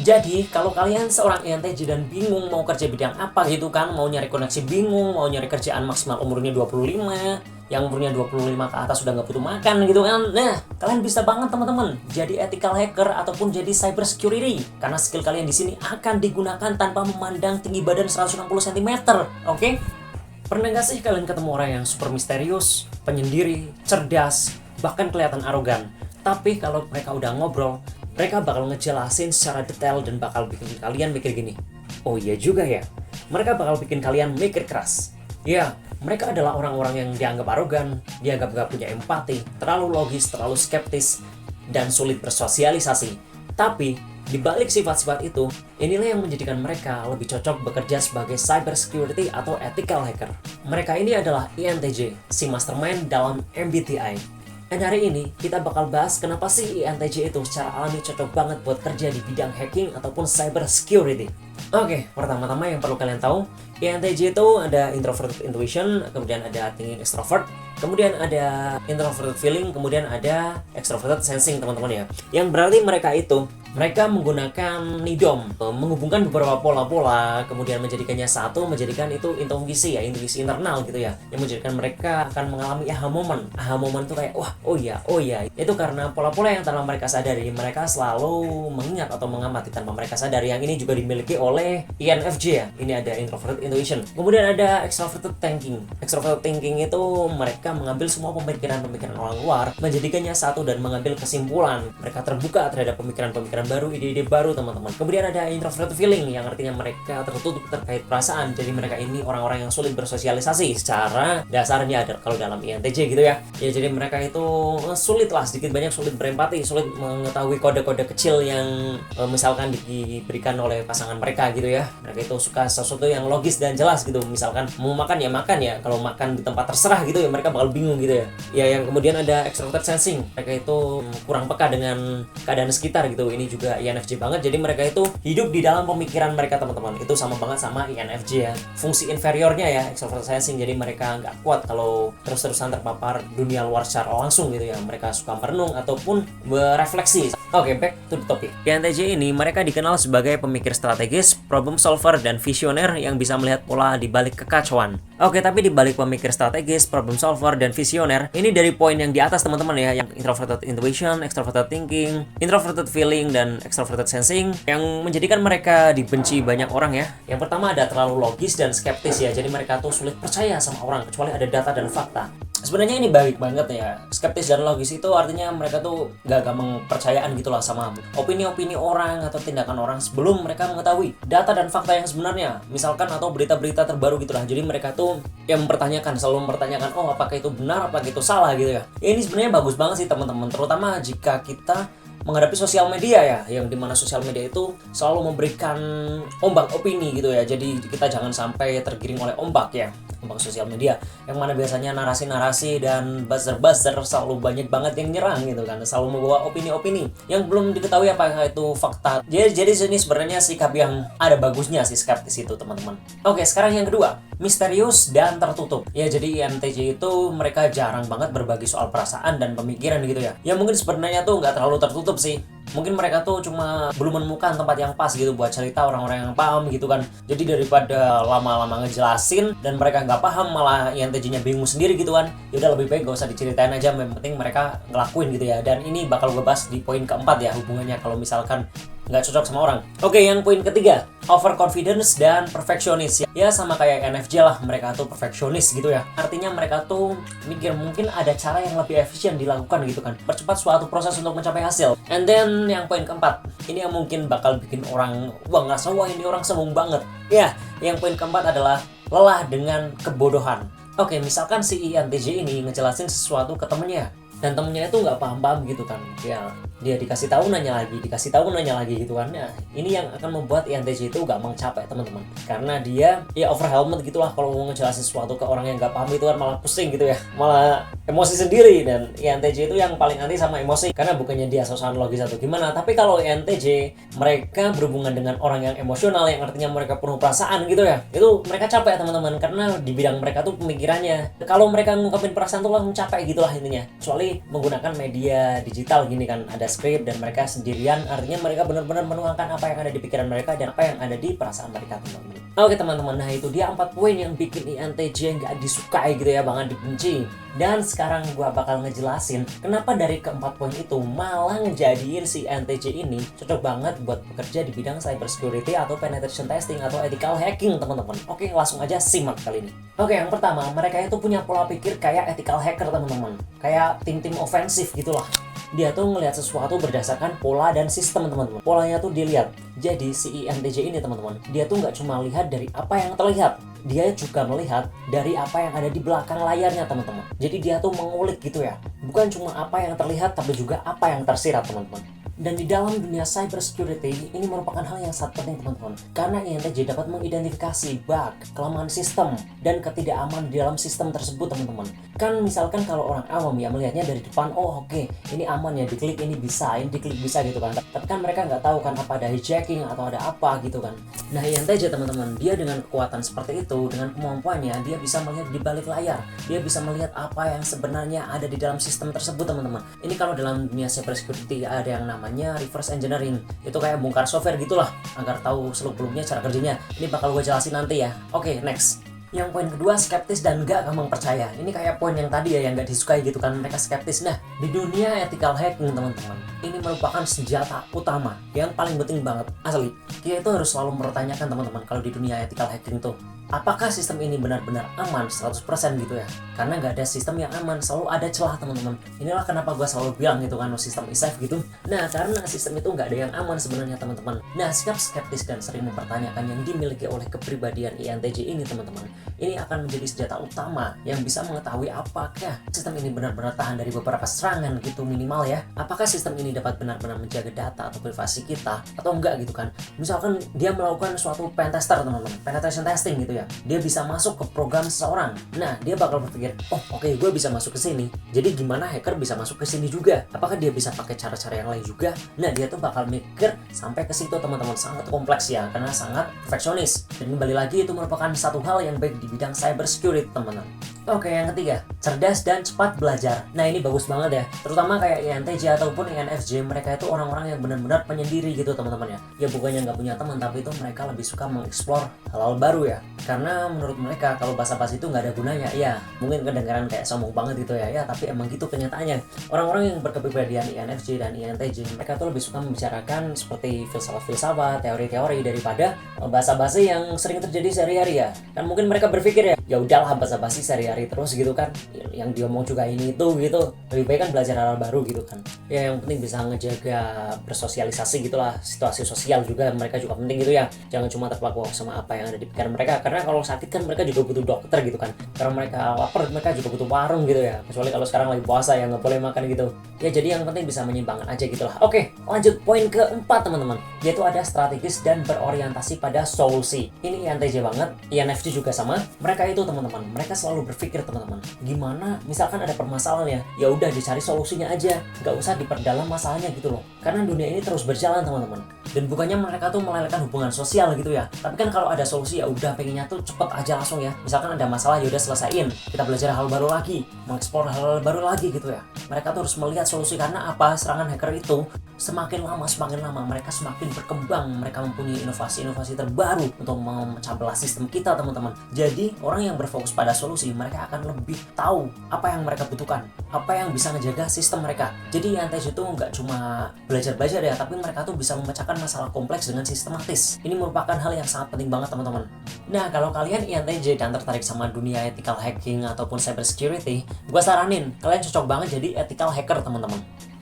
Jadi, kalau kalian seorang INTJ dan bingung mau kerja bidang apa gitu kan, mau nyari koneksi bingung, mau nyari kerjaan maksimal umurnya 25, yang umurnya 25 ke atas sudah nggak butuh makan gitu kan. Nah, kalian bisa banget teman-teman jadi ethical hacker ataupun jadi cyber security. Karena skill kalian di sini akan digunakan tanpa memandang tinggi badan 160 cm. Oke? Pernah nggak sih kalian ketemu orang yang super misterius, penyendiri, cerdas, bahkan kelihatan arogan? Tapi kalau mereka udah ngobrol, mereka bakal ngejelasin secara detail dan bakal bikin kalian mikir gini, oh iya juga ya. Mereka bakal bikin kalian mikir keras. Ya, mereka adalah orang-orang yang dianggap arogan, dianggap gak punya empati, terlalu logis, terlalu skeptis, dan sulit bersosialisasi. Tapi, di balik sifat-sifat itu, inilah yang menjadikan mereka lebih cocok bekerja sebagai cyber security atau ethical hacker. Mereka ini adalah INTJ, si mastermind dalam MBTI. Dan hari ini kita bakal bahas kenapa sih INTJ itu secara alami cocok banget buat kerja di bidang hacking ataupun cyber security. Oke, pertama-tama yang perlu kalian tahu, INTJ itu ada introverted intuition, kemudian ada thinking extrovert, kemudian ada introverted feeling, kemudian ada extroverted sensing teman-teman ya. Yang berarti mereka menggunakan NIDOM, menghubungkan beberapa pola-pola, kemudian menjadikannya satu, menjadikan itu intuisi internal gitu ya, yang menjadikan mereka akan mengalami aha moment itu kayak wah, oh iya, itu karena pola-pola yang tanpa mereka sadari, mereka selalu mengingat atau mengamati tanpa mereka sadari. Yang ini juga dimiliki oleh INFJ ya, ini ada introverted intuition. Kemudian ada extroverted thinking itu mereka mengambil semua pemikiran-pemikiran orang luar, menjadikannya satu dan mengambil kesimpulan. Mereka terbuka terhadap pemikiran-pemikiran baru, ide-ide baru teman-teman. Kemudian ada introverted feeling yang artinya mereka tertutup terkait perasaan. Jadi mereka ini orang-orang yang sulit bersosialisasi secara dasarnya kalau dalam INTJ gitu ya. Ya jadi mereka itu sulit lah, sedikit banyak sulit berempati, sulit mengetahui kode-kode kecil yang misalkan diberikan oleh pasangan mereka gitu ya. Mereka itu suka sesuatu yang logis dan jelas gitu. Misalkan mau makan ya, kalau makan di tempat terserah gitu ya, mereka bakal bingung gitu ya. Ya yang kemudian ada extroverted sensing. Mereka itu kurang peka dengan keadaan sekitar gitu. Ini juga INFJ banget. Jadi mereka itu hidup di dalam pemikiran mereka teman-teman. Itu sama banget sama INFJ ya. Fungsi inferiornya ya extroverted sensing. Jadi mereka nggak kuat kalau terus-terusan terpapar dunia luar secara langsung gitu ya. Mereka suka merenung ataupun berefleksi. Oke, back to the topic. INTJ ini mereka dikenal sebagai pemikir strategis, problem solver, dan visioner yang bisa melihat pola di balik kekacauan. Oke, tapi di balik pemikir strategis, problem solver, dan visioner, ini dari poin yang di atas teman-teman ya, yang introverted intuition, extroverted thinking, introverted feeling, dan extroverted sensing, yang menjadikan mereka dibenci banyak orang ya. Yang pertama ada terlalu logis dan skeptis ya, jadi mereka tuh sulit percaya sama orang, kecuali ada data dan fakta. Sebenarnya ini baik banget ya. Skeptis dan logis itu artinya mereka tuh gak gampang percayaan gitu lah sama opini-opini orang atau tindakan orang sebelum mereka mengetahui data dan fakta yang sebenarnya. Misalkan atau berita-berita terbaru gitu lah. Jadi mereka tuh yang selalu mempertanyakan, oh apakah itu benar, apakah itu salah gitu ya. Ini sebenarnya bagus banget sih teman-teman. Terutama jika kita menghadapi sosial media ya, yang dimana sosial media itu selalu memberikan ombak opini gitu ya. Jadi kita jangan sampai tergiring oleh ombak sosial media, yang mana biasanya narasi-narasi dan buzzer-buzzer selalu banyak banget yang nyerang gitu kan, selalu membawa opini-opini yang belum diketahui apakah itu fakta. Jadi ini sebenarnya sikap yang ada bagusnya sih skeptis itu teman-teman. Oke, sekarang yang kedua, misterius dan tertutup. Ya jadi INTJ itu mereka jarang banget berbagi soal perasaan dan pemikiran gitu ya. Ya mungkin sebenarnya tuh nggak terlalu tertutup sih. Mungkin mereka tuh cuma belum menemukan tempat yang pas gitu buat cerita orang-orang yang paham gitu kan. Jadi daripada lama-lama ngejelasin dan mereka nggak paham malah INTJ-nya bingung sendiri gitu kan, yaudah lebih baik gak usah diceritain aja, yang penting mereka ngelakuin gitu ya. Dan ini bakal gue bahas di poin keempat ya, hubungannya kalau misalkan nggak cocok sama orang. Oke, yang poin ketiga, overconfidence dan perfectionist ya, sama kayak NFJ lah, mereka tuh perfectionist gitu ya. Artinya mereka tuh mikir mungkin ada cara yang lebih efisien dilakukan gitu kan, percepat suatu proses untuk mencapai hasil. And then yang poin keempat, ini yang mungkin bakal bikin orang ngerasa wah ini orang sombong banget ya. Yang poin keempat adalah lelah dengan kebodohan. Oke, misalkan si INTJ ini ngejelasin sesuatu ke temennya dan temennya itu nggak paham-paham gitu kan ya, dia dikasih tahu nanya lagi gitu kan. Nah ini yang akan membuat INTJ itu gampang capek teman-teman, karena dia ya overwhelmed gitulah kalau mau ngejelasin sesuatu ke orang yang nggak paham itu kan, malah pusing gitu ya, malah emosi sendiri. Dan INTJ itu yang paling anti sama emosi, karena bukannya dia sosokan logis atau gimana, tapi kalau INTJ mereka berhubungan dengan orang yang emosional, yang artinya mereka penuh perasaan gitu ya, itu mereka capek teman-teman, karena di bidang mereka tuh pemikirannya, kalau mereka ngungkapin perasaan tuh langsung capek gitulah intinya. Kecuali tapi menggunakan media digital gini kan, ada skrip dan mereka sendirian, artinya mereka benar-benar menuangkan apa yang ada di pikiran mereka dan apa yang ada di perasaan mereka, teman-teman. Oke teman-teman, nah itu dia 4 poin yang bikin INTJ nggak disukai gitu ya, bahkan dibenci. Dan sekarang gua bakal ngejelasin kenapa dari keempat poin itu malah ngejadiin si INTJ ini cocok banget buat bekerja di bidang cybersecurity atau penetration testing atau ethical hacking, teman-teman. Oke, langsung aja simak kali ini. Oke, yang pertama, mereka itu punya pola pikir kayak ethical hacker, teman-teman. Kayak tim-tim ofensif gitulah. Dia tuh ngelihat sesuatu berdasarkan pola dan sistem, teman-teman. Polanya tuh dilihat. Jadi si INTJ ini, teman-teman, dia tuh nggak cuma lihat dari apa yang terlihat, dia juga melihat dari apa yang ada di belakang layarnya, teman-teman. Jadi dia tuh mengulik gitu ya, bukan cuma apa yang terlihat tapi juga apa yang tersirat, teman-teman. Dan di dalam dunia cybersecurity ini merupakan hal yang sangat penting, teman-teman, karena INTJ dapat mengidentifikasi bug, kelemahan sistem, dan ketidakaman di dalam sistem tersebut, teman-teman. Kan misalkan kalau orang awam ya melihatnya dari depan, oh oke, ini aman ya, diklik ini bisa, ini diklik bisa gitu kan. Tapi kan mereka nggak tahu kan apa ada hijacking atau ada apa gitu kan. Nah INTJ, teman-teman, dia dengan kekuatan seperti itu, dengan kemampuannya, dia bisa melihat di balik layar, dia bisa melihat apa yang sebenarnya ada di dalam sistem tersebut, teman-teman. Ini kalau dalam dunia cybersecurity ada yang namanya reverse engineering, itu kayak bongkar software gitulah agar tahu seluk-beluknya cara kerjanya. Ini bakal gue jelasin nanti ya. Oke, next. Yang poin kedua, skeptis dan gak gampang percaya. Ini kayak poin yang tadi ya, yang gak disukai gitu kan, mereka skeptis. Nah, di dunia ethical hacking, teman-teman, ini merupakan senjata utama yang paling penting banget, asli. Kita itu harus selalu mempertanyakan, teman-teman, kalau di dunia ethical hacking tuh, apakah sistem ini benar-benar aman 100% gitu ya? Karena nggak ada sistem yang aman, selalu ada celah, teman-teman. Inilah kenapa gue selalu bilang gitu kan, sistem is safe gitu. Nah, karena sistem itu nggak ada yang aman sebenarnya, teman-teman. Nah, sikap skeptis dan sering mempertanyakan yang dimiliki oleh kepribadian INTJ ini, teman-teman, ini akan menjadi senjata utama yang bisa mengetahui apakah sistem ini benar-benar tahan dari beberapa serangan gitu minimal ya. Apakah sistem ini dapat benar-benar menjaga data atau privasi kita atau enggak gitu kan. Misalkan dia melakukan suatu pentester, teman-teman, penetration testing gitu ya. Dia bisa masuk ke program seseorang. Nah, dia bakal berpikir, oh oke, gue bisa masuk ke sini. Jadi gimana hacker bisa masuk ke sini juga? Apakah dia bisa pakai cara-cara yang lain juga? Nah, dia tuh bakal mikir sampai ke situ, teman-teman. Sangat kompleks ya, karena sangat perfeksionis. Dan kembali lagi itu merupakan satu hal yang baik di bidang cybersecurity, teman-teman. Oke, yang ketiga, cerdas dan cepat belajar. Nah, ini bagus banget ya. Terutama kayak INTJ ataupun INFJ, mereka itu orang-orang yang benar-benar penyendiri gitu, teman-teman ya. Ya bukannya nggak punya teman, tapi itu mereka lebih suka mengeksplor hal-hal baru ya. Karena menurut mereka kalau basa-basi itu nggak ada gunanya. Ya, mungkin kedengaran kayak sombong banget gitu ya. Ya, tapi emang gitu kenyataannya. Orang-orang yang berkepribadian INFJ dan INTJ, mereka tuh lebih suka membicarakan seperti filsafat-filsafat, teori-teori daripada basa-basi yang sering terjadi sehari-hari ya. Kan mungkin mereka berpikir ya udahlah basa-basi sehari-hari terus gitu kan, yang diomong juga ini itu gitu, lebih baik kan belajar hal baru gitu kan ya. Yang penting bisa ngejaga bersosialisasi gitulah, situasi sosial juga mereka juga penting gitu ya. Jangan cuma terpaku sama apa yang ada di pikiran mereka, karena kalau sakit kan mereka juga butuh dokter gitu kan. Karena mereka lapar, mereka juga butuh warung gitu ya, kecuali kalau sekarang lagi puasa ya nggak boleh makan gitu ya. Jadi yang penting bisa menyeimbangkan aja gitulah. Oke, lanjut poin keempat, teman-teman, yaitu ada strategis dan berorientasi pada solusi. Ini INTJ banget, INFJ juga sama. Mereka itu, teman-teman, mereka selalu berpikir, teman-teman, gimana misalkan ada permasalahan ya udah dicari solusinya aja, nggak usah diperdalam masalahnya gitu loh. Karena dunia ini terus berjalan, teman-teman, dan bukannya mereka tuh melelehkan hubungan sosial gitu ya, tapi kan kalau ada solusi ya udah pengennya tuh cepet aja langsung ya. Misalkan ada masalah ya udah selesaiin, kita belajar hal baru lagi, mengeksplor hal baru lagi gitu ya. Mereka tuh harus melihat solusi, karena apa, serangan hacker itu semakin lama mereka semakin berkembang, mereka mempunyai inovasi-inovasi terbaru untuk memecah belah sistem kita, teman-teman. Jadi orang yang berfokus pada solusi, mereka akan lebih tahu apa yang mereka butuhkan, apa yang bisa ngejaga sistem mereka. Jadi INTJ itu nggak cuma belajar-belajar ya, tapi mereka tuh bisa memecahkan masalah kompleks dengan sistematis. Ini merupakan hal yang sangat penting banget, teman-teman. Nah, kalau kalian INTJ dan tertarik sama dunia ethical hacking ataupun cybersecurity, gue saranin kalian cocok banget jadi ethical hacker, teman-teman.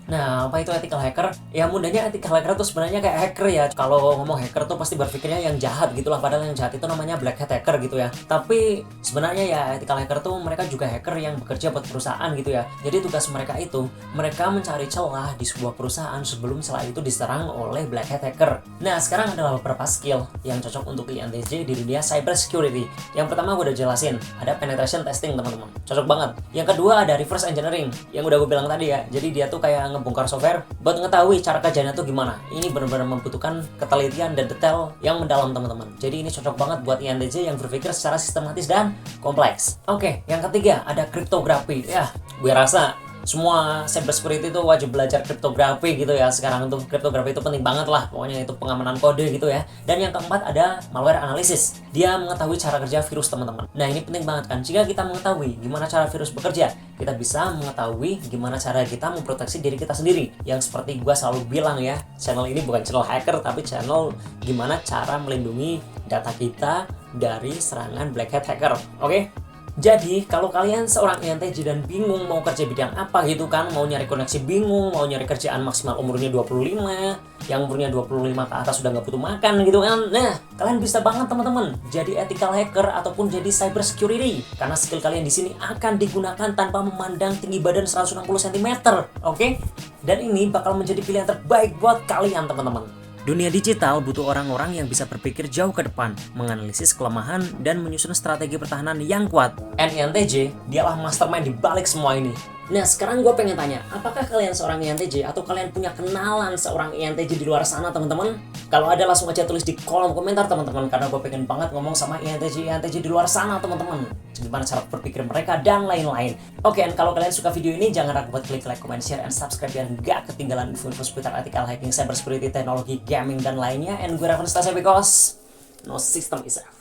Nah, apa itu ethical hacker? Ya mudahnya ethical hacker itu sebenarnya kayak hacker ya. Kalau ngomong hacker tuh pasti berpikirnya yang jahat gitulah, padahal yang jahat itu namanya black hat hacker gitu ya. Tapi sebenarnya ya ethical hacker tuh mereka juga hacker yang bekerja buat perusahaan gitu ya. Jadi tugas mereka itu, mereka mencari celah di sebuah perusahaan sebelum celah itu diserang oleh black hat hacker. Nah, sekarang adalah beberapa skill yang cocok untuk INTJ di dunia cybersecurity. Yang pertama gue udah jelasin, ada penetration testing, teman-teman. Cocok banget. Yang kedua ada reverse engineering, yang udah gue bilang tadi ya. Jadi dia tuh kayak ngebongkar software buat mengetahui cara kerjanya tuh gimana. Ini benar-benar membutuhkan ketelitian dan detail yang mendalam, teman-teman. Jadi ini cocok banget buat INTJ yang berpikir secara sistematis dan kompleks. Oke, yang ketiga ada kriptografi. Ya, gue rasa semua cyber security itu wajib belajar kriptografi gitu ya. Sekarang untuk kriptografi itu penting banget lah, pokoknya itu pengamanan kode gitu ya. Dan yang keempat ada malware analysis. Dia mengetahui cara kerja virus, teman-teman. Nah, ini penting banget kan. Jika kita mengetahui gimana cara virus bekerja, kita bisa mengetahui gimana cara kita memproteksi diri kita sendiri. Yang seperti gua selalu bilang ya, channel ini bukan channel hacker tapi channel gimana cara melindungi data kita dari serangan black hat hacker. Oke? Jadi, kalau kalian seorang INTJ dan bingung mau kerja bidang apa gitu kan, mau nyari koneksi bingung, mau nyari kerjaan maksimal umurnya 25, yang umurnya 25 ke atas sudah nggak butuh makan gitu kan. Nah, kalian bisa banget teman-teman jadi ethical hacker ataupun jadi cyber security. Karena skill kalian di sini akan digunakan tanpa memandang tinggi badan 160 cm, oke? Dan ini bakal menjadi pilihan terbaik buat kalian teman-teman. Dunia digital butuh orang-orang yang bisa berpikir jauh ke depan, menganalisis kelemahan, dan menyusun strategi pertahanan yang kuat. INTJ, dialah mastermind di balik semua ini. Nah, sekarang gue pengen tanya, apakah kalian seorang INTJ atau kalian punya kenalan seorang INTJ di luar sana, teman-teman? Kalau ada langsung aja tulis di kolom komentar, teman-teman, karena gue pengen banget ngomong sama INTJ di luar sana, teman-teman. Gimana cara berpikir mereka dan lain-lain. Oke, dan kalau kalian suka video ini, jangan ragu buat klik like, comment, share, and subscribe biar nggak ketinggalan info-info seputar ethical hacking, cyber security, teknologi, gaming, dan lainnya. And gue Raven Stasya because no system is safe.